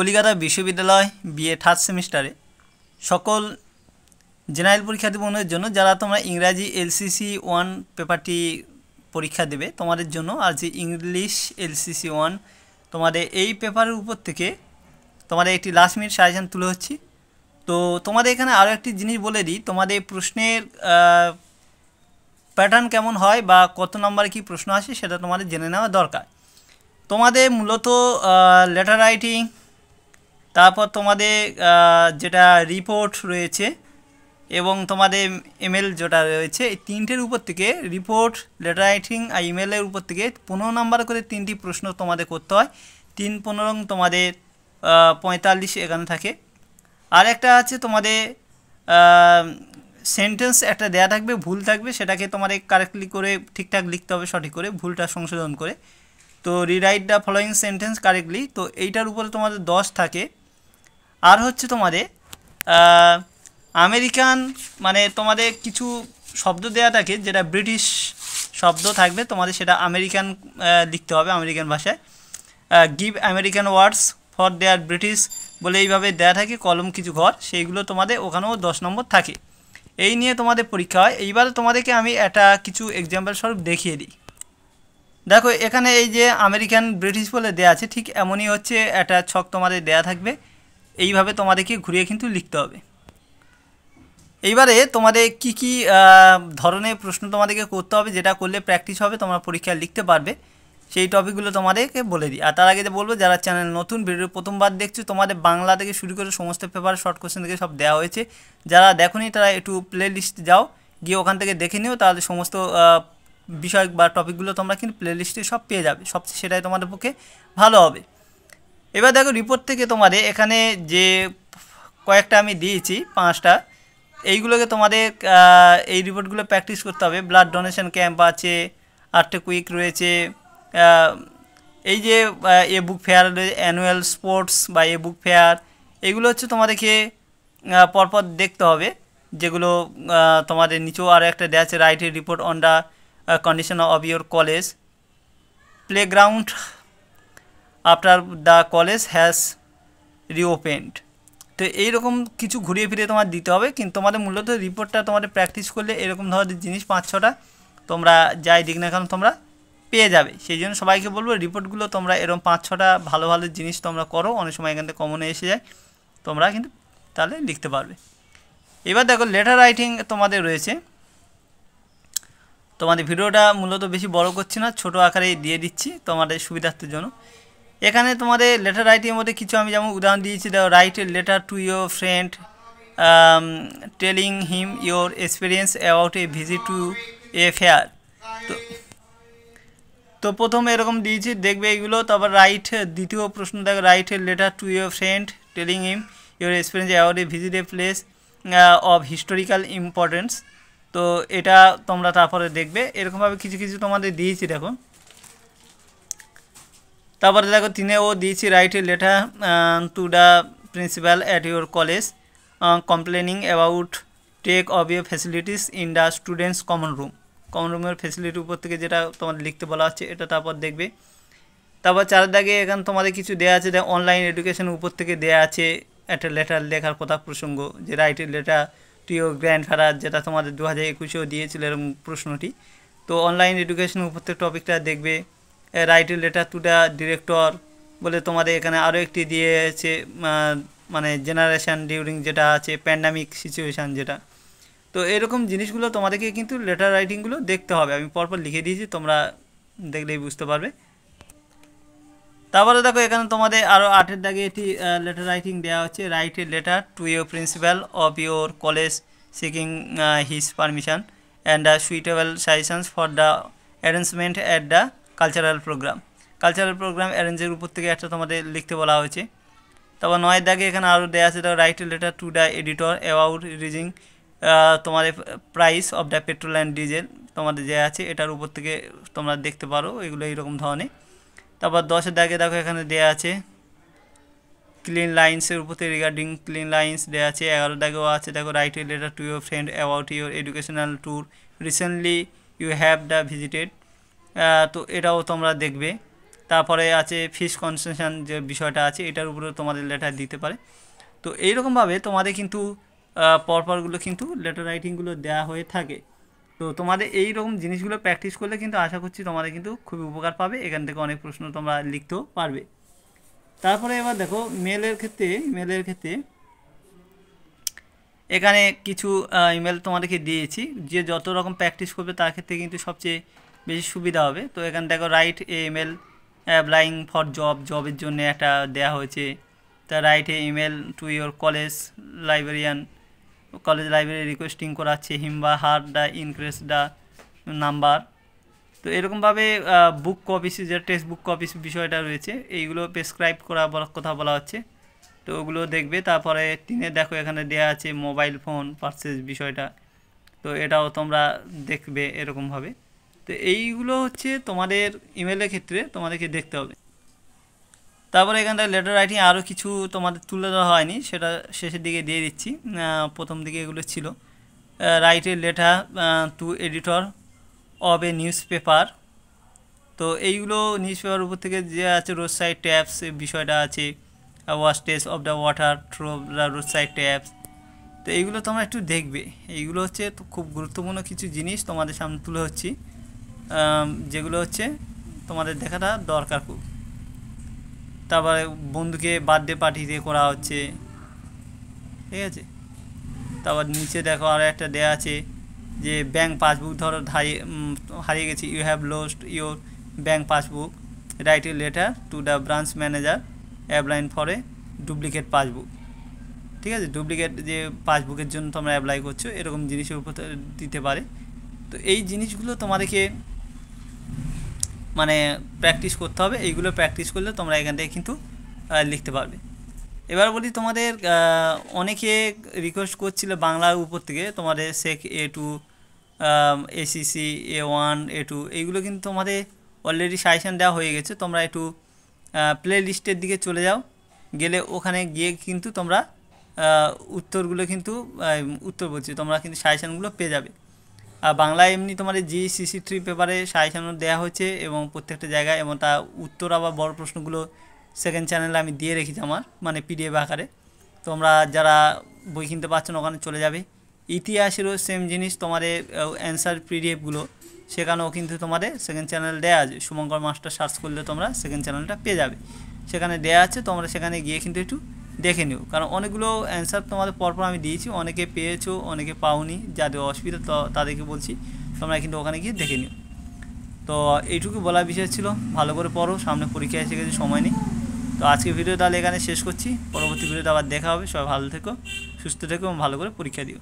কলিকাতা বিশ্ববিদ্যালয় BA third সেমিস্টারে সকল জেনারেল পরীক্ষার্থী বন্ধুদের জন্য যারা তোমরা ইংরাজি এলসিসি 1 পেপারটি পরীক্ষা দেবে তোমাদের জন্য, আর যে ইংলিশ এলসিসি 1 তোমাদের এই পেপারের উপর থেকে তোমাদের একটি লাস্ট মিনিট সাজেশন তুলে হচ্ছি। তো তোমাদের এখানে আরও একটি জিনিস বলে দিই, তোমাদের প্রশ্নের প্যাটার্ন কেমন হয় বা কত নম্বরে কী প্রশ্ন আসে সেটা তোমাদের জেনে নেওয়া দরকার। তোমাদের মূলত লেটার রাইটিং, তারপর তোমাদের যেটা রিপোর্ট রয়েছে এবং তোমাদের ইমেল যেটা রয়েছে, এই তিনটের উপর থেকে রিপোর্ট, লেটার রাইটিং আর ইমেলের উপর থেকে 15 নাম্বার করে 3টি প্রশ্ন তোমাদের করতে হয়। 3-15 তোমাদের 45 এখানে থাকে। আর একটা আছে তোমাদের সেন্টেন্স একটা দেয়া থাকবে, ভুল থাকবে, সেটাকে তোমাদের কারেক্টলি করে ঠিকঠাক লিখতে হবে, সঠিক করে, ভুলটা সংশোধন করে। তো rewrite the following sentence correctly, তো এইটার উপরে তোমাদের 10 থাকে। আর হচ্ছে তোমাদের আমেরিকান, মানে তোমাদের কিছু শব্দ দেয়া থাকে যেটা ব্রিটিশ শব্দ থাকবে, তোমাদের সেটা আমেরিকান লিখতে হবে, আমেরিকান ভাষায়। Give American words for their British বলে এইভাবে দেয়া থাকে কলম কিছু ঘর, সেইগুলো তোমাদের ওখানেও 10 নম্বর থাকে। এই নিয়ে তোমাদের পরীক্ষা হয়। এইবারে তোমাদেরকে আমি একটা কিছু এক্সাম্পল স্বরূপ দেখিয়ে দিই। দেখো এখানে এই যে আমেরিকান ব্রিটিশ বলে দেয়া আছে, ঠিক এমনই হচ্ছে একটা ছক তোমাদের দেয়া থাকবে, এইভাবে তোমাদেরকে ঘুরিয়ে কিন্তু লিখতে হবে। এইবারে তোমাদের কি কি ধরনের প্রশ্ন তোমাদেরকে করতে হবে, যেটা করলে প্র্যাকটিস হবে, তোমরা পরীক্ষায় লিখতে পারবে, সেই টপিকগুলো তোমাদেরকে বলে দিই। আর তার আগে যে বলবো, যারা চ্যানেল নতুন, ভিডিও প্রথমবার দেখছো, তোমাদের বাংলা থেকে শুরু করে সমস্ত পেপার শর্ট কোশ্চেন থেকে সব দেওয়া হয়েছে। যারা দেখোনি তারা একটু প্লে লিস্ট যাও, গিয়ে ওখান থেকে দেখে নিও, তাহলে সমস্ত বিষয় বা টপিকগুলো তোমরা কিন্তু প্লে লিস্টে সব পেয়ে যাবে, সবচেয়ে সেটাই তোমাদের পক্ষে ভালো হবে। এবার দেখো রিপোর্ট থেকে তোমাদের এখানে যে কয়েকটা আমি দিয়েছি 5টা, এইগুলোকে তোমাদের এই রিপোর্টগুলো প্র্যাকটিস করতে হবে। ব্লাড ডোনেশন ক্যাম্প আছে, আর্টে কুইক রয়েছে, এই যে এ বুক ফেয়ার, অ্যানুয়াল স্পোর্টস বা এ বুক ফেয়ার, এইগুলো হচ্ছে তোমাদেরকে পরপর দেখতে হবে, যেগুলো তোমাদের নিচেও আরও একটা দেওয়া আছে, write a report on the condition of your college, playground after the college has reopened. তো এইরকম কিছু ঘুরিয়ে ফিরে তোমার দিতে হবে, কিন্তু তোমাদের মূলত রিপোর্টটা তোমাদের প্র্যাকটিস করলে এরকম ধরনের জিনিস 5-6টা তোমরা যাই দিক না কেন তোমরা পেয়ে যাবে। সেই জন্য সবাইকে বলবো রিপোর্টগুলো তোমরা এরকম 5-6টা ভালো ভালো জিনিস তোমরা করো, অনেক সময় এখান থেকে কমনে এসে যায়, তোমরা কিন্তু তাহলে লিখতে পারবে। এবার দেখো লেটার রাইটিং তোমাদের রয়েছে। তোমাদের ভিডিওটা মূলত বেশি বড় করছি না, ছোট আকারেই দিয়ে দিচ্ছি তোমাদের সুবিধার্থের জন্য। এখানে তোমাদের লেটার রাইটিংয়ের মধ্যে কিছু আমি যেমন উদাহরণ দিয়েছি, দেখো write a letter to your friend telling him your experience about a visit to a fair. তো প্রথমে এরকম দিয়েছি, দেখবে এইগুলো। তারপর রাইট, দ্বিতীয় প্রশ্ন দেখো, write a letter to your friend telling him your experience about a visit a place of historical importance. তো এটা তোমরা তারপরে দেখবে, এরকমভাবে কিছু কিছু তোমাদের দিয়েছি দেখো। তারপরে দেখো 3ও দিয়েছি, write a letter to the principal at your college complaining about take of your facilities in the students common room. Common রুমের ফ্যাসিলিটির উপর থেকে যেটা তোমাদের লিখতে বলা হচ্ছে, এটা তারপর দেখবে। তারপর 4 দাগে এখানে তোমাদের কিছু দেওয়া আছে, অনলাইন এডুকেশনের উপর থেকে দেওয়া আছে একটা লেটার লেখার কথা প্রসঙ্গ, যে right a letter to your grandfather, যেটা তোমাদের 2021-এও দিয়েছিল এরকম প্রশ্নটি। তো অনলাইন এডুকেশনের উপর থেকে টপিকটা দেখবে। Right a letter to the director বলে তোমাদের এখানে আরও একটি দিয়েছে, মানে জেনারেশান ডিউরিং যেটা আছে, প্যান্ডামিক সিচুয়েশান যেটা। তো এরকম জিনিসগুলো তোমাদেরকে কিন্তু লেটার রাইটিংগুলো দেখতে হবে, আমি পরপর লিখে দিয়েছি, তোমরা দেখলেই বুঝতে পারবে। তারপরে দেখো এখানে তোমাদের আরও 8 দাগে এটি লেটার রাইটিং দেওয়া হচ্ছে, write a letter to your principal of your college seeking his permission and the suitable suggestions for the arrangement at the cultural programme. Cultural programme অ্যারেঞ্জের উপর থেকে একটা তোমাদের লিখতে বলা হয়েছে। তারপর 9 দাগে এখানে আরও দেওয়া আছে, write a letter to the editor about rising তোমাদের price of the petrol and diesel, তোমাদের যে আছে এটার উপর থেকে তোমরা দেখতে পারো, এগুলো এইরকম ধরনের। তারপর 10 দাগে দেখো এখানে দেওয়া আছে ক্লিন লাইন্সের উপর থেকে, রিগার্ডিং ক্লিন লাইন্স দেওয়া আছে। 11 দাগেও আছে, দেখো write a letter to your friend about your educational tour recently you have the visited. তো এটাও তোমরা দেখবে। তারপরে আছে ফিস কনসেশন যে বিষয়টা আছে, এটার উপরেও তোমাদের লেটার দিতে পারে। তো এইরকমভাবে তোমাদের কিন্তু পরপরগুলো কিন্তু লেটার রাইটিংগুলো দেওয়া হয়ে থাকে। তো তোমাদের এই রকম জিনিসগুলো প্র্যাকটিস করলে কিন্তু আশা করছি তোমাদের কিন্তু খুবই উপকার পাবে, এখান থেকে অনেক প্রশ্ন তোমরা লিখতেও পারবে। তারপরে এবার দেখো মেলের ক্ষেত্রে এখানে কিছু ইমেল তোমাদেরকে দিয়েছি, যে যত রকম প্র্যাকটিস করবে তার ক্ষেত্রে কিন্তু সবচেয়ে বেশি সুবিধা হবে। তো এখানে দেখো রাইট ইমেল অ্যাপ্লাইং ফর জবের জন্য একটা দেওয়া হয়েছে। তা write a email to your college library requesting করাচ্ছে হিম বা her the increase the number. তো এরকমভাবে বুক কপিস, যে টেক্সট বুক কপিস বিষয়টা রয়েছে, এইগুলো প্রেসক্রাইব করা কথা বলা হচ্ছে। তো ওগুলো দেখবে। তারপরে 3 দেখো এখানে দেওয়া আছে মোবাইল ফোন পারচেজ বিষয়টা, তো এটাও তোমরা দেখবে এরকমভাবে। তো এইগুলো হচ্ছে তোমাদের ইমেলের ক্ষেত্রে তোমাদেরকে দেখতে হবে। তারপরে এখানটা লেটার রাইটিং আরও কিছু তোমাদের তুলে দেওয়া হয়নি, সেটা শেষের দিকে দিয়ে দিচ্ছি। প্রথম দিকে এগুলো ছিল right a letter two editor of a news paper. তো এইগুলো নিউজ পেপার উপর থেকে যে আছে রোড সাইড ট্যাপস বিষয়টা আছে, wastage of the water through the road side taps. তো এইগুলো তোমরা একটু দেখবে, এইগুলো হচ্ছে খুব গুরুত্বপূর্ণ কিছু জিনিস তোমাদের সামনে তুলে হচ্ছি, যেগুলো হচ্ছে তোমাদের দেখাটা দরকার খুব। তারপরে বন্ধুকে বার্থডে পার্টি দিয়ে করা হচ্ছে, ঠিক আছে। তারপর নিচে দেখো আরও একটা দেওয়া আছে যে ব্যাঙ্ক পাসবুক ধরো হারিয়ে গেছে, you have lost your bank passbook, write a letter to the branch manager applying for a duplicate passbook. ঠিক আছে, ডুপ্লিকেট যে পাসবুকের জন্য তোমরা অ্যাপ্লাই করছো, এরকম জিনিসের উপর দিতে পারে। তো এই জিনিসগুলো তোমাদেরকে মানে প্র্যাকটিস করতে হবে, এইগুলো প্র্যাকটিস করলে তোমরা এখান থেকে কিন্তু লিখতে পারবে। এবার বলি তোমাদের অনেকে রিকোয়েস্ট করছিল বাংলার উপর থেকে তোমাদের সেক A2 ACC A1 A2 এইগুলো কিন্তু তোমাদের অলরেডি সাজেশান দেওয়া হয়ে গেছে। তোমরা একটু প্লে লিস্টের দিকে চলে যাও, গেলে ওখানে গিয়ে কিন্তু তোমরা উত্তরগুলো কিন্তু তোমরা কিন্তু সাজেশানগুলো পেয়ে যাবে। আর বাংলায় এমনি তোমাদের GCC3 পেপারে সাজেশানও দেওয়া হয়েছে এবং প্রত্যেকটা জায়গায়, এবং তা উত্তর আবার বড় প্রশ্নগুলো সেকেন্ড চ্যানেলে আমি দিয়ে রেখেছি আমার, মানে PDF আকারে। তোমরা যারা বই কিনতে পারছো না ওখানে চলে যাবে। ইতিহাসেরও সেম জিনিস, তোমাদের অ্যান্সার PDFগুলো সেখানেও কিন্তু তোমাদের সেকেন্ড চ্যানেল দেওয়া আছে, শুভঙ্কর মাস্টার সার্চ করলে তোমরা সেকেন্ড চ্যানেলটা পেয়ে যাবে, সেখানে দেওয়া আছে। তোমরা সেখানে গিয়ে কিন্তু একটু দেখে নিও, কারণ অনেকগুলো অ্যান্সার তোমাদের পরপর আমি দিয়েছি, অনেকে পেয়েছো অনেকে পাওনি, যাদের অসুবিধা তো তাদেরকে বলছি তোমরা কিন্তু ওখানে গিয়ে দেখে নিও। তো এইটুকু বলার বিষয় ছিল, ভালো করে পড়ো, সামনে পরীক্ষা এসে গেছে, সময় নেই। তো আজকে ভিডিও তাহলে এখানে শেষ করছি, পরবর্তী ভিডিওতে আবার দেখা হবে। সবাই ভালো থেকো, সুস্থ থেকো এবং ভালো করে পরীক্ষা দিও।